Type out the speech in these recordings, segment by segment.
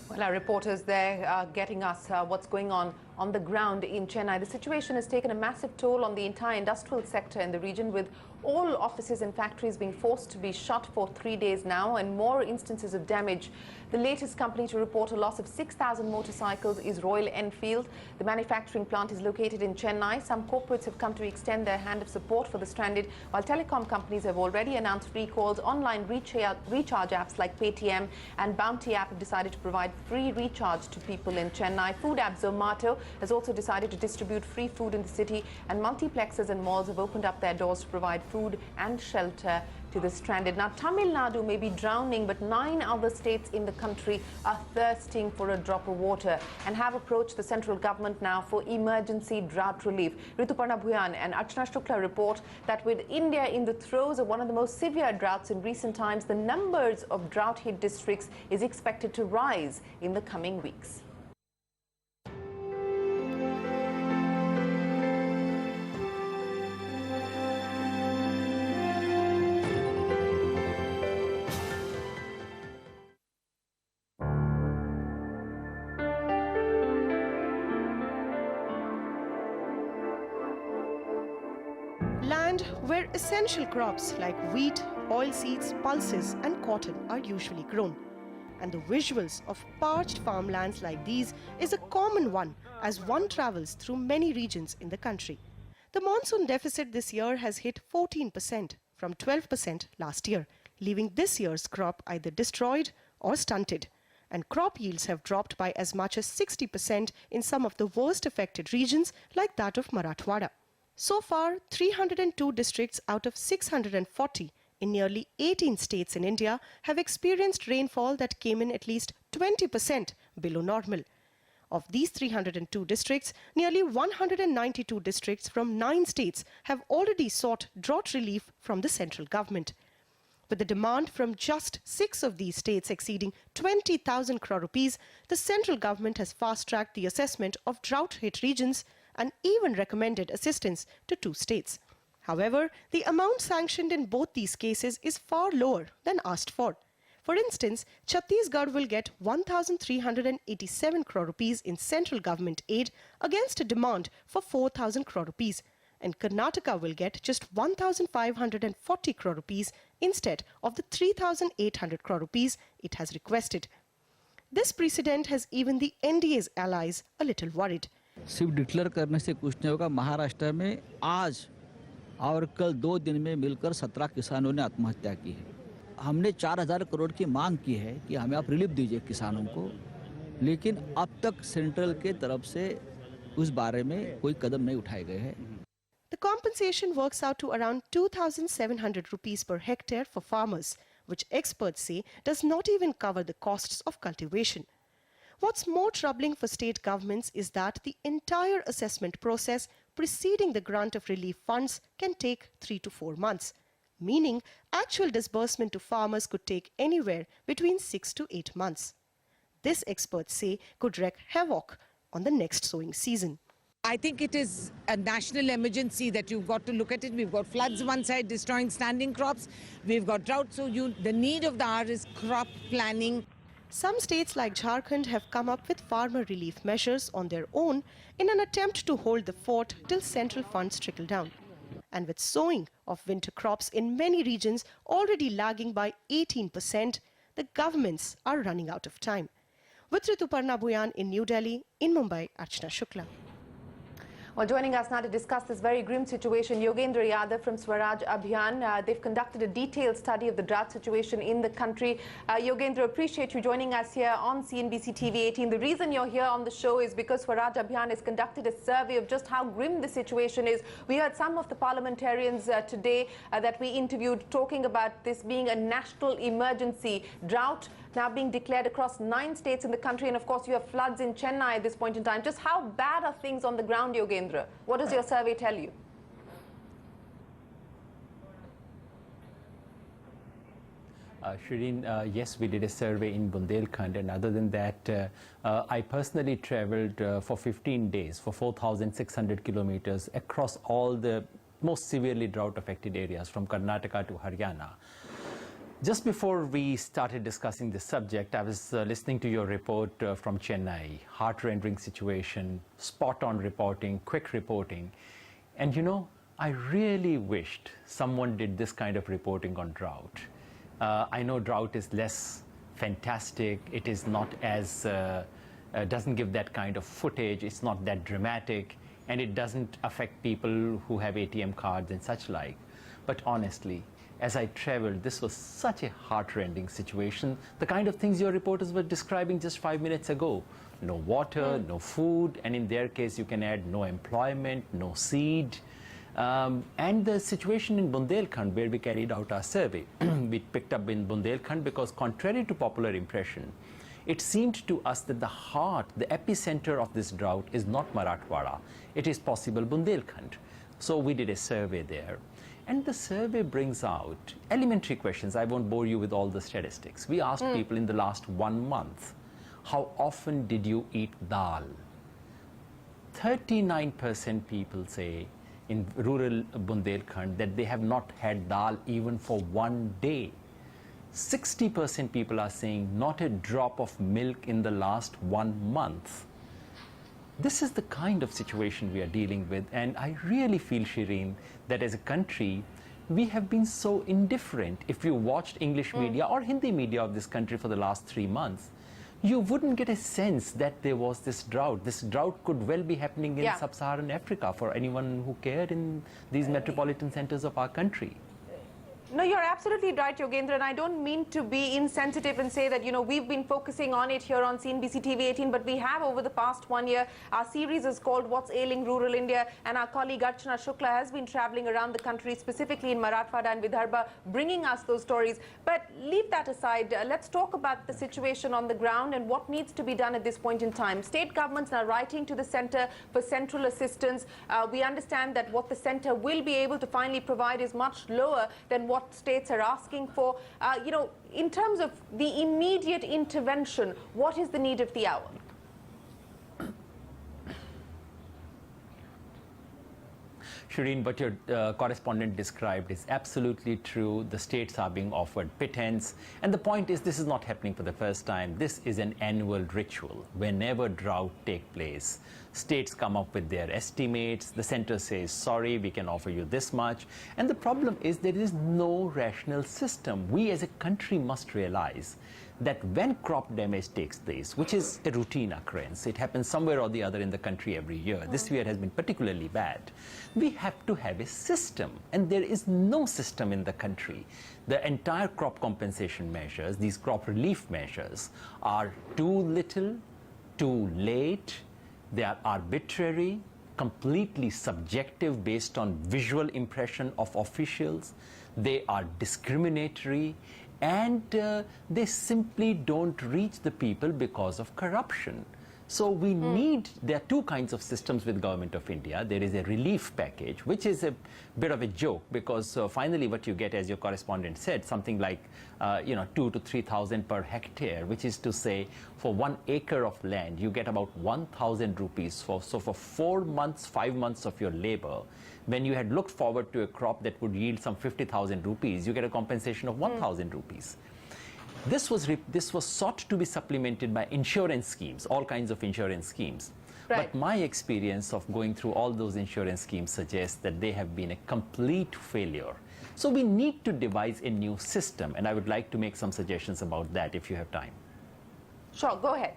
Well, our reporters there are getting us what's going on the ground in Chennai. The situation has taken a massive toll on the entire industrial sector in the region, with all offices and factories being forced to be shut for 3 days now, and more instances of damage. The latest company to report a loss of 6,000 motorcycles is Royal Enfield. The manufacturing plant is located in Chennai. Some corporates have come to extend their hand of support for the stranded, while telecom companies have already announced recalls. Online recharge apps like Paytm and Bounty app have decided to provide free recharge to people in Chennai. Food app Zomato has also decided to distribute free food in the city, and multiplexes and malls have opened up their doors to provide food and shelter to the stranded. Now, Tamil Nadu may be drowning, but 9 other states in the country are thirsting for a drop of water and have approached the central government now for emergency drought relief. Swaraj Abhiyan and Archana Shukla report that with India in the throes of one of the most severe droughts in recent times, the numbers of drought-hit districts is expected to rise in the coming weeks. Land where essential crops like wheat, oilseeds, pulses and cotton are usually grown. And the visuals of parched farmlands like these is a common one as one travels through many regions in the country. The monsoon deficit this year has hit 14% from 12% last year, leaving this year's crop either destroyed or stunted. And crop yields have dropped by as much as 60% in some of the worst affected regions like that of Marathwada. So far, 302 districts out of 640 in nearly 18 states in India have experienced rainfall that came in at least 20% below normal. Of these 302 districts, nearly 192 districts from 9 states have already sought drought relief from the central government. With the demand from just 6 of these states exceeding 20,000 crore rupees, the central government has fast-tracked the assessment of drought-hit regions and even recommended assistance to 2 states. However, the amount sanctioned in both these cases is far lower than asked for. For instance, Chhattisgarh will get 1,387 crore rupees in central government aid against a demand for 4,000 crore rupees, and Karnataka will get just 1,540 crore rupees instead of the 3,800 crore rupees it has requested. This precedent has even the NDA's allies a little worried. सिर्फ declare करने से कुछ नहीं होगा। महाराष्ट्र में आज और कल 2 दिन में मिलकर 17 किसानों ने आत्महत्या की है। हमने 4,000 करोड़ की मांग की है कि हमें आप रिलीफ दीजिए किसानों को, लेकिन अब तक सेंट्रल के तरफ से उस बारे में कोई कदम नहीं उठाए गए हैं। The compensation works out to around 2,700 rupees per hectare for farmers, which experts say does not even cover the costs of cultivation. What's more troubling for state governments is that the entire assessment process preceding the grant of relief funds can take 3 to 4 months, meaning actual disbursement to farmers could take anywhere between 6 to 8 months. This, experts say, could wreak havoc on the next sowing season. I think it is a national emergency that you've got to look at it. We've got floods one side destroying standing crops. We've got drought. So the need of the hour is crop planning. Some states like Jharkhand have come up with farmer relief measures on their own in an attempt to hold the fort till central funds trickle down. And with sowing of winter crops in many regions already lagging by 18%, the governments are running out of time. With Swaraj Abhiyan in New Delhi, in Mumbai, Archana Shukla. Well, joining us now to discuss this very grim situation, Yogender Yadav from Swaraj Abhiyan. They've conducted a detailed study of the drought situation in the country. Yogender, appreciate you joining us here on CNBC TV 18. The reason you're here on the show is because Swaraj Abhiyan has conducted a survey of just how grim the situation is. We heard some of the parliamentarians today that we interviewed talking about this being a national emergency. Drought now being declared across 9 states in the country, and of course you have floods in Chennai at this point in time. Just how bad are things on the ground, Yogender? What does your survey tell you? Shireen, yes, we did a survey in Bundelkhand, and other than that, I personally traveled for 15 days, for 4,600 kilometers across all the most severely drought-affected areas from Karnataka to Haryana. Just before we started discussing this subject, I was listening to your report from Chennai. Heart-rending situation, spot-on reporting, quick reporting. And you know, I really wished someone did this kind of reporting on drought. I know drought is less fantastic. It is not as, doesn't give that kind of footage. It's not that dramatic. And it doesn't affect people who have ATM cards and such like. But honestly, as I traveled, this was such a heart-rending situation. The kind of things your reporters were describing just 5 minutes ago. No water, no food, and in their case you can add no employment, no seed. And the situation in Bundelkhand, where we carried out our survey, we picked up in Bundelkhand because contrary to popular impression, it seemed to us that the heart, the epicenter of this drought is not Marathwada. It is possible Bundelkhand. So we did a survey there. And the survey brings out elementary questions. I won't bore you with all the statistics. We asked people in the last 1 month, how often did you eat dal? 39% people say in rural Bundelkhand that they have not had dal even for 1 day. 60% people are saying not a drop of milk in the last 1 month. This is the kind of situation we are dealing with, and I really feel, Shireen, that as a country, we have been so indifferent. If you watched English media or Hindi media of this country for the last 3 months, you wouldn't get a sense that there was this drought. This drought could well be happening in sub-Saharan Africa for anyone who cared in these metropolitan centers of our country. No, you're absolutely right, Yogender, and I don't mean to be insensitive and say that, you know, we've been focusing on it here on CNBC TV 18, but we have over the past 1 year. Our series is called What's Ailing Rural India, and our colleague Archana Shukla has been traveling around the country, specifically in Marathwada and Vidarbha, bringing us those stories. But leave that aside. Let's talk about the situation on the ground and what needs to be done at this point in time. State governments are writing to the centre for central assistance. We understand that what the centre will be able to finally provide is much lower than what states are asking for. You know, in terms of the immediate intervention, what is the need of the hour? Shireen, what your correspondent described is absolutely true. The states are being offered pittance. And the point is, this is not happening for the first time. This is an annual ritual. Whenever drought takes place, states come up with their estimates. The center says, sorry, we can offer you this much. And the problem is there is no rational system. We as a country must realize that when crop damage takes place, which is a routine occurrence, it happens somewhere or the other in the country every year. This year has been particularly bad. We have to have a system, and there is no system in the country. The entire crop compensation measures, these crop relief measures, are too little, too late, they are arbitrary, completely subjective based on visual impression of officials, they are discriminatory, and they simply don't reach the people because of corruption. So we need, there are two kinds of systems with Government of India. There is a relief package, which is a bit of a joke because finally what you get, as your correspondent said, something like, you know, 2,000 to 3,000 per hectare, which is to say for 1 acre of land, you get about 1,000 rupees. So for 4 months, 5 months of your labor, when you had looked forward to a crop that would yield some 50,000 rupees, you get a compensation of 1,000 rupees. This was sought to be supplemented by insurance schemes, all kinds of insurance schemes. Right. But my experience of going through all those insurance schemes suggests that they have been a complete failure. So we need to devise a new system, and I would like to make some suggestions about that if you have time. Sure, go ahead.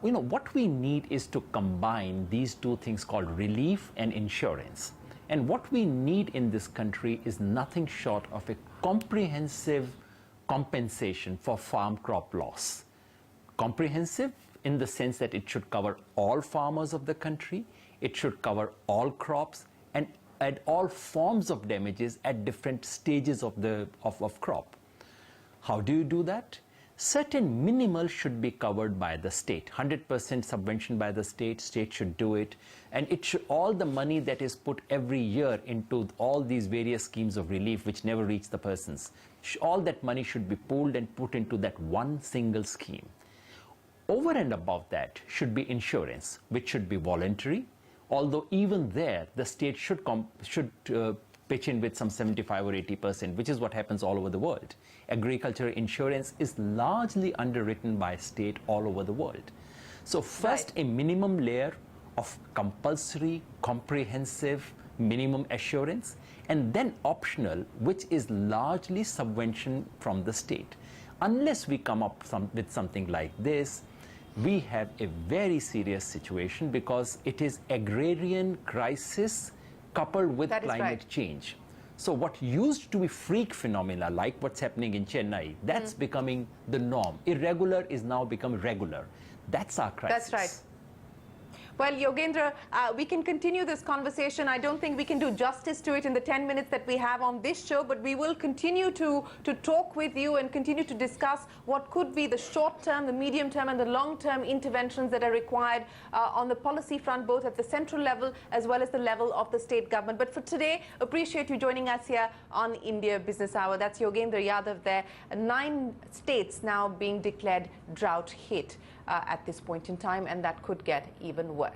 You know, what we need is to combine these two things called relief and insurance. And what we need in this country is nothing short of a comprehensive compensation for farm crop loss. Comprehensive in the sense that it should cover all farmers of the country, it should cover all crops, and all forms of damages at different stages of the crop. How do you do that? Certain minimal should be covered by the state. 100% subvention by the state should do it. And it should, all the money that is put every year into all these various schemes of relief which never reach the persons, all that money should be pooled and put into that one single scheme. Over and above that should be insurance, which should be voluntary. Although even there, the state should pitch in with some 75 or 80%, which is what happens all over the world. Agricultural insurance is largely underwritten by state all over the world. So first, a minimum layer of compulsory, comprehensive minimum assurance, and then optional, which is largely subvention from the state. Unless we come up with something like this, we have a very serious situation, because it is agrarian crisis coupled with climate change. So what used to be freak phenomena, like what's happening in Chennai, that's becoming the norm. Irregular is now become regular. That's our crisis. That's right. Well, Yogendra, we can continue this conversation. I don't think we can do justice to it in the 10 minutes that we have on this show, but we will continue to talk with you and continue to discuss what could be the short-term, the medium-term and the long-term interventions that are required on the policy front, both at the central level as well as the level of the state government. But for today, appreciate you joining us here on India Business Hour. That's Yogendra Yadav there. 9 states now being declared drought hit at this point in time, and that could get even worse.